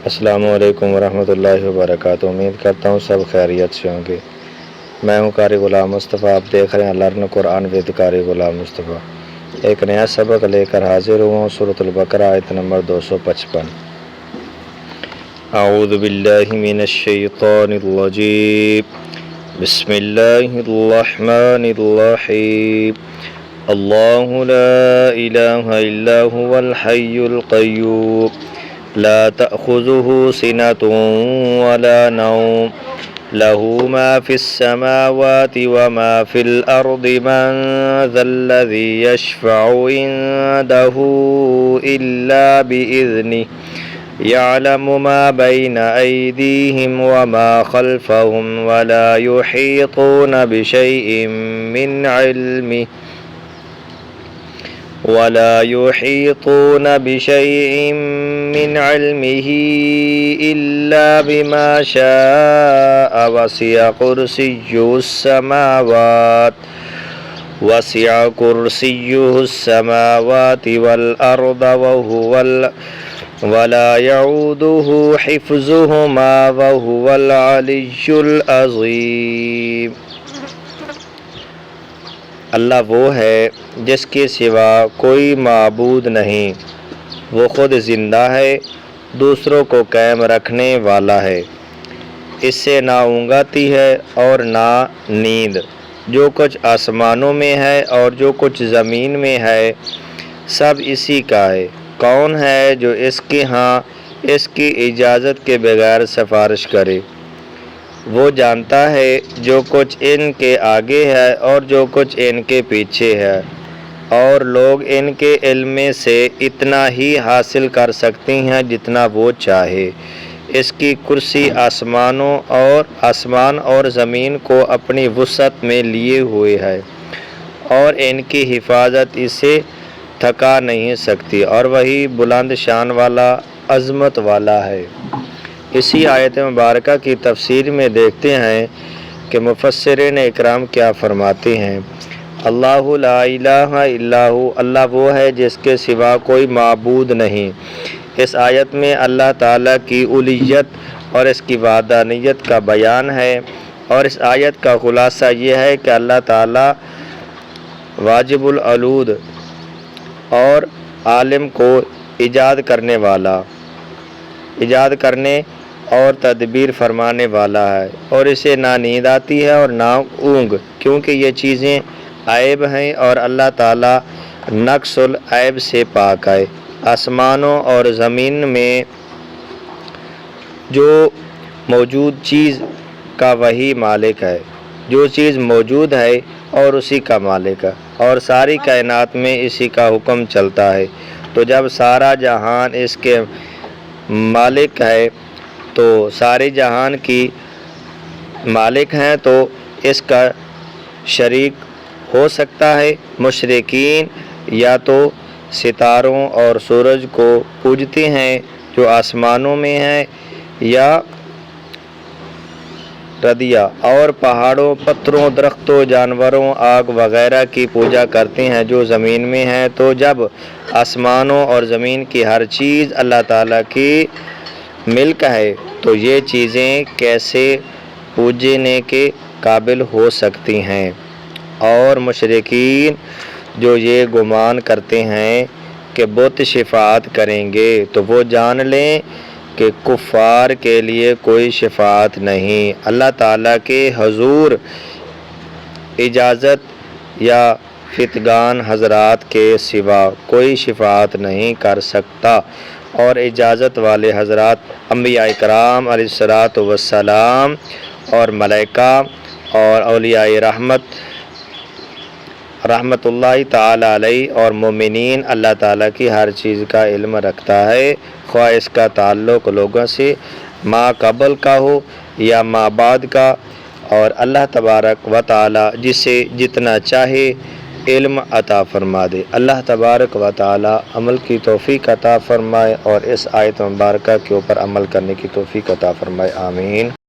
السلام علیکم ورحمۃ اللہ وبرکاتہ۔ امید کرتا ہوں سب خیریت سے ہوں گے۔ میں ہوں قاری غلام مصطفیٰ، آپ دیکھ رہے ہیں لرن قرآن ود قاری غلام مصطفیٰ۔ ایک نیا سبق لے کر حاضر ہوں، سورۃ البقرہ آیت نمبر 255۔ اعوذ باللہ من الشیطان الرجیم، بسم اللہ الرحمن الرحیم۔ اللہ لا الہ الا هو الحی القیوم لا تأخذه سنة ولا نوم له ما في السماوات وما في الأرض من ذا الذي يشفع عنده إلا بإذنه يعلم ما بين أيديهم وما خلفهم ولا يحيطون بشيء من علمه إلا بما شاء وسع كرسيه السماوات والأرض ولا يعوده حفظهما وهو العلي العظيم۔ اللہ وہ ہے جس کے سوا کوئی معبود نہیں، وہ خود زندہ ہے، دوسروں کو قائم رکھنے والا ہے، اس سے نہ اونگاتی ہے اور نہ نیند۔ جو کچھ آسمانوں میں ہے اور جو کچھ زمین میں ہے سب اسی کا ہے۔ کون ہے جو اس کے ہاں اس کی اجازت کے بغیر سفارش کرے؟ وہ جانتا ہے جو کچھ ان کے آگے ہے اور جو کچھ ان کے پیچھے ہے، اور لوگ ان کے علم سے اتنا ہی حاصل کر سکتے ہیں جتنا وہ چاہے۔ اس کی کرسی آسمان اور زمین کو اپنی وسعت میں لیے ہوئے ہے، اور ان کی حفاظت اسے تھکا نہیں سکتی، اور وہی بلند شان والا، عظمت والا ہے۔ اسی آیت مبارکہ کی تفسیر میں دیکھتے ہیں کہ مفسرین اکرام کیا فرماتے ہیں۔ اللہ لا الہ الا ہو، اللہ وہ ہے جس کے سوا کوئی معبود نہیں۔ اس آیت میں اللہ تعالیٰ کی الوہیت اور اس کی وحدانیت کا بیان ہے، اور اس آیت کا خلاصہ یہ ہے کہ اللہ تعالیٰ واجب الوجود اور عالم کو ایجاد کرنے اور تدبیر فرمانے والا ہے، اور اسے نہ نیند آتی ہے اور نہ اونگ، کیونکہ یہ چیزیں عیب ہیں اور اللہ تعالیٰ نقص العیب سے پاک ہے۔ آسمانوں اور زمین میں جو موجود چیز کا وہی مالک ہے، جو چیز موجود ہے اور اسی کا مالک ہے، اور ساری کائنات میں اسی کا حکم چلتا ہے۔ تو جب سارا جہان اس کے مالک ہے تو سارے جہان کی مالک ہیں تو اس کا شریک ہو سکتا ہے؟ مشرکین یا تو ستاروں اور سورج کو پوجتے ہیں جو آسمانوں میں ہیں، یا ردیا اور پہاڑوں، پتھروں، درختوں، جانوروں، آگ وغیرہ کی پوجا کرتے ہیں جو زمین میں ہیں۔ تو جب آسمانوں اور زمین کی ہر چیز اللہ تعالیٰ کی ملک ہے تو یہ چیزیں کیسے پوجنے کے قابل ہو سکتی ہیں؟ اور مشرکین جو یہ گمان کرتے ہیں کہ بت شفاعت کریں گے تو وہ جان لیں کہ کفار کے لیے کوئی شفاعت نہیں، اللہ تعالیٰ کے حضور اجازت یا فتگان حضرات کے سوا کوئی شفاعت نہیں کر سکتا، اور اجازت والے حضرات انبیاء کرام علیہ الصلاۃ والسلام اور ملائکہ اور اولیاء رحمت اللہ تعالیٰ علیہ اور مومنین، اللہ تعالیٰ کی ہر چیز کا علم رکھتا ہے، خواہ اس کا تعلق لوگوں سے ما قبل کا ہو یا ما بعد کا، اور اللہ تبارک و تعالیٰ جسے جتنا چاہے علم عطا فرما دے۔ اللہ تبارک و تعالیٰ عمل کی توفیق عطا فرمائے اور اس آیت مبارکہ کے اوپر عمل کرنے کی توفیق عطا فرمائے، آمین۔